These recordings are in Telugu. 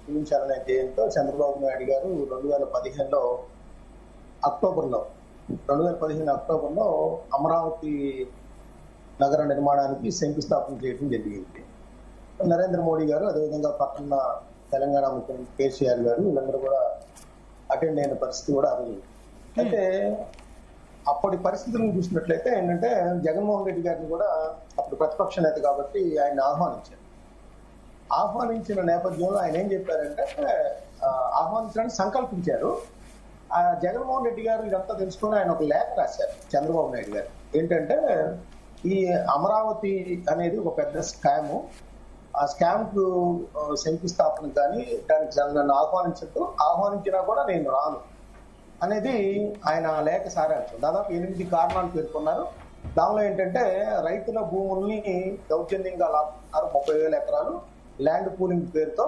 చూపించాలనే ధ్యేయంతో చంద్రబాబు నాయుడు గారు 2015 అక్టోబర్లో అమరావతి నగర నిర్మాణానికి శంకుస్థాపన చేయడం జరిగింది. నరేంద్ర మోడీ గారు, అదేవిధంగా పక్కన తెలంగాణ ముఖ్యమంత్రి కేసీఆర్ గారు వీళ్ళందరూ కూడా అటెండ్ అయిన పరిస్థితి కూడా అది. అయితే అప్పటి పరిస్థితులను చూసినట్లయితే ఏంటంటే జగన్మోహన్ రెడ్డి గారిని కూడా అప్పుడు ప్రతిపక్ష నేత కాబట్టి ఆయన ఆహ్వానించిన నేపథ్యంలో ఆయన ఏం చెప్పారంటే ఆహ్వానించడానికి సంకల్పించారు. ఆ జగన్మోహన్ రెడ్డి గారు ఇదంతా తెలుసుకుని ఆయన ఒక లేఖ రాశారు చంద్రబాబు నాయుడు గారు. ఏంటంటే ఈ అమరావతి అనేది ఒక పెద్ద స్కాము, ఆ స్కామ్ కు శంకుస్థాపన కానీ దానికి నన్ను ఆహ్వానించినా కూడా నేను రాను అనేది ఆయన లేఖ సారాంశం. దాదాపు 8 కారణాలు పేర్కొన్నారు. దానిలో ఏంటంటే రైతుల భూముల్ని దౌర్జన్యంగా లాక్కున్నారు, 30,000 ఎకరాలు ల్యాండ్ పూలింగ్ పేరుతో.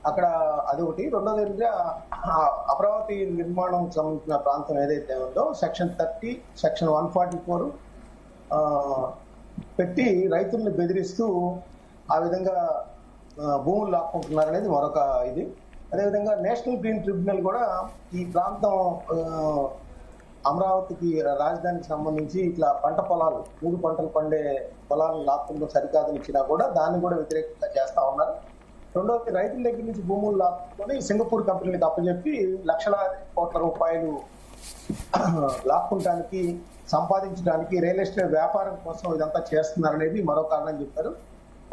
అక్కడ అదొకటి. రెండోది అమరావతి నిర్మాణం సంబంధించిన ప్రాంతం ఏదైతే ఉందో సెక్షన్ 30, సెక్షన్ 144 పెట్టి రైతుల్ని బెదిరిస్తూ ఆ విధంగా భూములు లాక్కుంటున్నారనేది మరొక ఇది. అదేవిధంగా నేషనల్ గ్రీన్ ట్రిబ్యునల్ కూడా ఈ ప్రాంతం అమరావతికి రాజధానికి సంబంధించి ఇట్లా పంట పొలాలు 3 పంటలు పండే పొలాలను లాక్కుంటూ సరికాదని ఇచ్చినా కూడా దాన్ని కూడా వ్యతిరేకంగా చేస్తా ఉన్నారు. రెండోది రైతుల దగ్గర నుంచి భూములు లాక్కొని సింగపూర్ కంపెనీలకు అప్పచెప్పి లక్షలాది కోట్ల రూపాయలు లాక్కుంటానికి, సంపాదించడానికి, రియల్ ఎస్టేట్ వ్యాపారం కోసం ఇదంతా చేస్తున్నారనేది మరో కారణం చెప్పారు.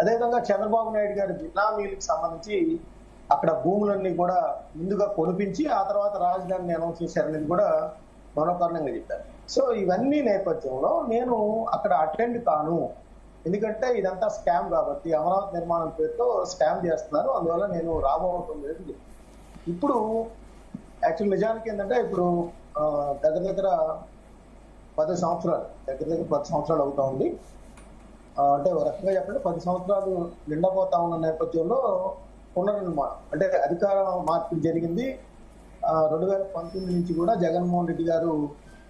అదేవిధంగా చంద్రబాబు నాయుడు గారి బినామీలకు సంబంధించి అక్కడ భూములన్నీ కూడా ముందుగా కొనిపించి ఆ తర్వాత రాజధానిని అనౌన్స్ చేశారనేది కూడా మరో కారణంగా చెప్పారు. సో ఇవన్నీ నేపథ్యంలో నేను అక్కడ అటెండ్ కాను, ఎందుకంటే ఇదంతా స్కామ్ కాబట్టి, అమరావతి నిర్మాణం పేరుతో స్కామ్ చేస్తున్నారు, అందువల్ల నేను రాబోతుంది లేదు. ఇప్పుడు యాక్చువల్ నిజానికి ఏంటంటే ఇప్పుడు దగ్గర 10 సంవత్సరాలు అవుతా ఉంది. అంటే ఒక రకంగా చెప్పండి 10 సంవత్సరాలు నిండబోతా ఉన్న నేపథ్యంలో పునర్నిర్మాణం అంటే అధికార మార్పిడి జరిగింది. 2019 నుంచి కూడా జగన్మోహన్ రెడ్డి గారు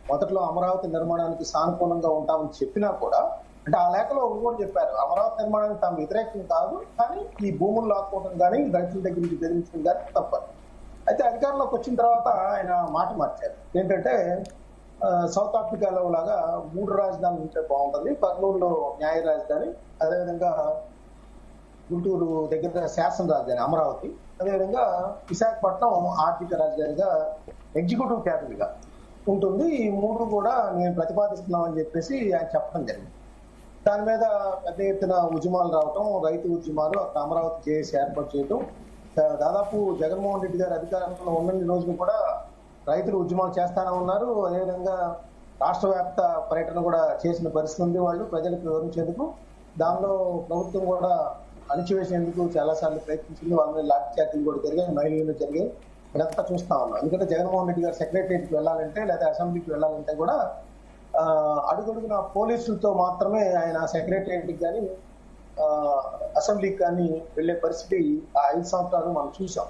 మొదట్లో అమరావతి నిర్మాణానికి సానుకూలంగా ఉంటామని చెప్పినా కూడా, అంటే ఆ లేఖలో కూడా చెప్పారు అమరావతి నిర్మాణానికి తాము వ్యతిరేకం కాదు, కానీ ఈ భూములు లాక్కోవడం కానీ రైతుల దగ్గర నుంచి బెదిరించడం కానీ తప్పదు. అయితే అధికారంలోకి వచ్చిన తర్వాత ఆయన మాట మార్చారు. ఏంటంటే సౌత్ ఆఫ్రికాలో లాగా 3 రాజధానులు ఉంటే బాగుంటుంది, కర్నూలులో న్యాయ రాజధాని, అదేవిధంగా గుంటూరు దగ్గర శాసన రాజధాని అమరావతి, అదేవిధంగా విశాఖపట్నం ఆర్థిక రాజధానిగా ఎగ్జిక్యూటివ్ క్యాపిటల్ గా ఉంటుంది. ఈ 3 కూడా నేను ప్రతిపాదిస్తున్నామని చెప్పేసి ఆయన చెప్పడం జరిగింది. దాని మీద పెద్ద ఎత్తున ఉద్యమాలు రావటం, రైతు ఉద్యమాలు, అక్కడ అమరావతి చేసి ఏర్పాటు చేయటం. దాదాపు జగన్మోహన్ రెడ్డి గారు అధికారంలో ఉన్నన్ని రోజులు కూడా రైతులు ఉద్యమాలు చేస్తానే ఉన్నారు. అదేవిధంగా రాష్ట్ర వ్యాప్త పర్యటన కూడా చేసిన పరిస్థితి ఉంది వాళ్ళు ప్రజలకు వివరించేందుకు. దానిలో ప్రభుత్వం కూడా అణిచివేసేందుకు చాలా సార్లు ప్రయత్నించింది. వాళ్ళ మీద లాఠీ చార్జీలు కూడా జరిగాయి, మహిళలు జరిగాయి. ఇదంతా చూస్తా ఉన్నాం. ఎందుకంటే జగన్మోహన్ రెడ్డి గారు సెక్రటరియట్కి వెళ్ళాలంటే లేదా అసెంబ్లీకి వెళ్ళాలంటే కూడా అడుగడుగున పోలీసులతో మాత్రమే ఆయన సెక్రటరియట్కి కానీ అసెంబ్లీకి కానీ వెళ్లే పరిస్థితి ఆ 5 సంవత్సరాలు మనం చూసాం.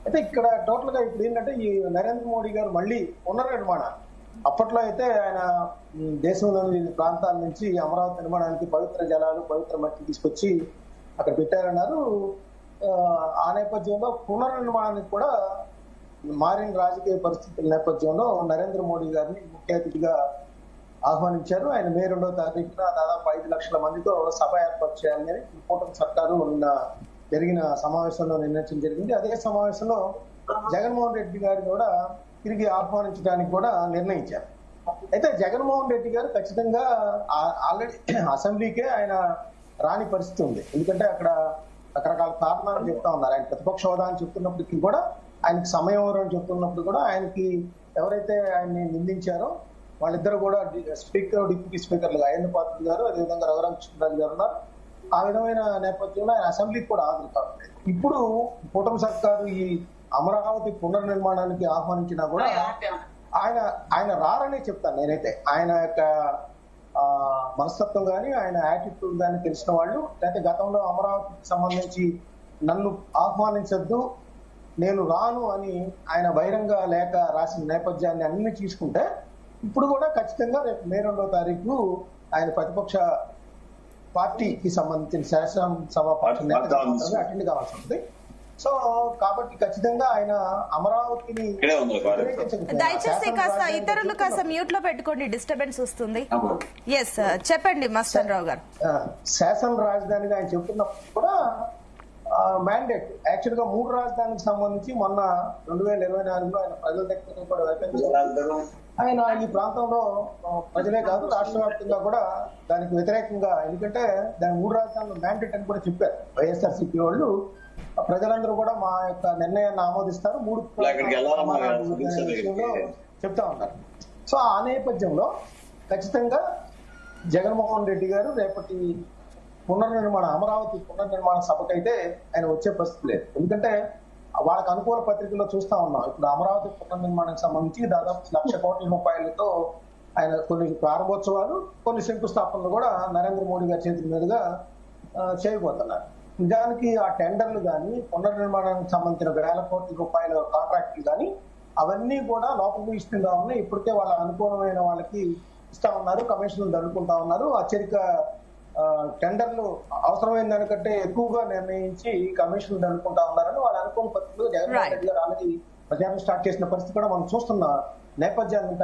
అయితే ఇక్కడ టోటల్ గా ఇప్పుడు ఏంటంటే ఈ నరేంద్ర మోడీ గారు మళ్ళీ పునర్నిర్మాణం, అప్పట్లో అయితే ఆయన దేశంలోని ప్రాంతాల నుంచి అమరావతి నిర్మాణానికి పవిత్ర జలాలు, పవిత్ర మట్టి తీసుకొచ్చి అక్కడ పెట్టారన్నారు. ఆ నేపథ్యంలో పునర్నిర్మాణానికి కూడా మారిన రాజకీయ పరిస్థితుల నేపథ్యంలో నరేంద్ర మోడీ గారిని ముఖ్య అతిథిగా ఆహ్వానించారు. ఆయన మే 2వ తారీఖున దాదాపు 5 లక్షల మందితో సభ ఏర్పాటు చేయాలని కూటమి సర్కారు నిన్న జరిగిన సమావేశంలో నిర్ణయించడం జరిగింది. అదే సమావేశంలో జగన్మోహన్ రెడ్డి గారిని కూడా తిరిగి ఆహ్వానించడానికి కూడా నిర్ణయించారు. అయితే జగన్మోహన్ రెడ్డి గారు ఖచ్చితంగా ఆల్రెడీ అసెంబ్లీకే ఆయన రాని పరిస్థితి ఉంది. ఎందుకంటే అక్కడ రకరకాల కారణాలు చెప్తా ఉన్నారు. ఆయన ప్రతిపక్ష హోదా అని చెప్తున్నప్పటికీ కూడా, ఆయనకి సమయం అని చెప్తున్నప్పుడు కూడా, ఆయనకి ఎవరైతే ఆయన్ని నిందించారో వాళ్ళిద్దరు కూడా స్పీకర్, డిప్యూటీ స్పీకర్లుగా అయ్యన్న పాత్రుడు గారు, అదేవిధంగా రఘురామకృష్ణరాజు గారు ఉన్నారు. ఆ విధమైన నేపథ్యంలో ఆయన అసెంబ్లీకి కూడా హాజరు కావట్లేదు. ఇప్పుడు కూటమి సర్కారు ఈ అమరావతి పునర్నిర్మాణానికి ఆహ్వానించినా కూడా ఆయన రారనే చెప్తాను నేనైతే. ఆయన యొక్క మనస్తత్వం కానీ, ఆయన యాటిట్యూడ్ కానీ తెలిసిన వాళ్ళు, లేకపోతే గతంలో అమరావతికి సంబంధించి నన్ను ఆహ్వానించద్దు, నేను రాను అని ఆయన బహిరంగ లేఖ రాసిన నేపథ్యాన్ని అన్ని తీసుకుంటే ఇప్పుడు కూడా ఖచ్చితంగా రేపు మే 2వ తారీఖు ఆయన ప్రతిపక్ష పార్టీకి సంబంధించిన శాసనసభ పార్టీ అటెండ్ కావాల్సి ఉంటుంది. సో కాబట్టి ఖచ్చితంగా ఆయన అమరావతిని దయచేసి కాస్త ఇతరులు కాస్త మ్యూట్ లో పెట్టుకోండి, డిస్టర్బెన్స్ వస్తుంది. ఎస్ చెప్పండి మస్తాన్ రావు గారు. శాసన రాజధానిగా ఆయన చెప్తున్నప్పుడు కూడా మ్యాండేట్ యాక్చువల్ గా 3 రాజధానికి సంబంధించి మొన్న 2024లో ఆయన ప్రజల దగ్గర కూడా వ్యక్తం ఆయన ఈ ప్రాంతంలో ప్రజలే కాదు రాష్ట్ర వ్యాప్తంగా కూడా దానికి వ్యతిరేకంగా, ఎందుకంటే దాని 3 రాజధానులు మ్యాండేట్ అని కూడా చెప్పారు వైఎస్ఆర్సీపీ వాళ్ళు. ప్రజలందరూ కూడా మా యొక్క నిర్ణయాన్ని ఆమోదిస్తారు, 3 విషయంలో చెప్తా ఉన్నారు. సో ఆ నేపథ్యంలో ఖచ్చితంగా జగన్మోహన్ రెడ్డి గారు రేపటి అమరావతి పునర్నిర్మాణ సభకైతే ఆయన వచ్చే పరిస్థితి లేదు. ఎందుకంటే వాళ్ళకి అనుకూల పత్రికల్లో చూస్తా ఉన్నాం. ఇప్పుడు అమరావతి పునర్నిర్మాణానికి సంబంధించి దాదాపు 1,00,000 కోట్ల రూపాయలతో ఆయన కొన్ని ప్రారంభోత్సవాలు, కొన్ని శంకుస్థాపనలు కూడా నరేంద్ర మోడీ గారి చేతుల మీదుగా చేయబోతున్నారు. నిజానికి ఆ టెండర్లు కానీ, పునర్నిర్మాణానికి సంబంధించిన వేల కోట్ల రూపాయల కాంట్రాక్టులు కానీ అవన్నీ కూడా లోపభూయిష్టంగా ఉన్నాయి. ఇప్పటికే వాళ్ళ అనుకూలమైన వాళ్ళకి ఇస్తా ఉన్నారు, కమిషన్లు దండుకుంటా ఉన్నారు. అత్యధిక టెండర్లు అవసరమైన దానికంటే ఎక్కువగా నిర్ణయించి కమిషన్లు దండుకుంటా ఉన్నారని వాళ్ళ అనుకూల పరిస్థితులు జగన్మోహన్ రెడ్డి గారు ఆల్రెడీ ప్రచారం స్టార్ట్ చేసిన పరిస్థితి కూడా మనం చూస్తున్న నేపథ్యాన్ని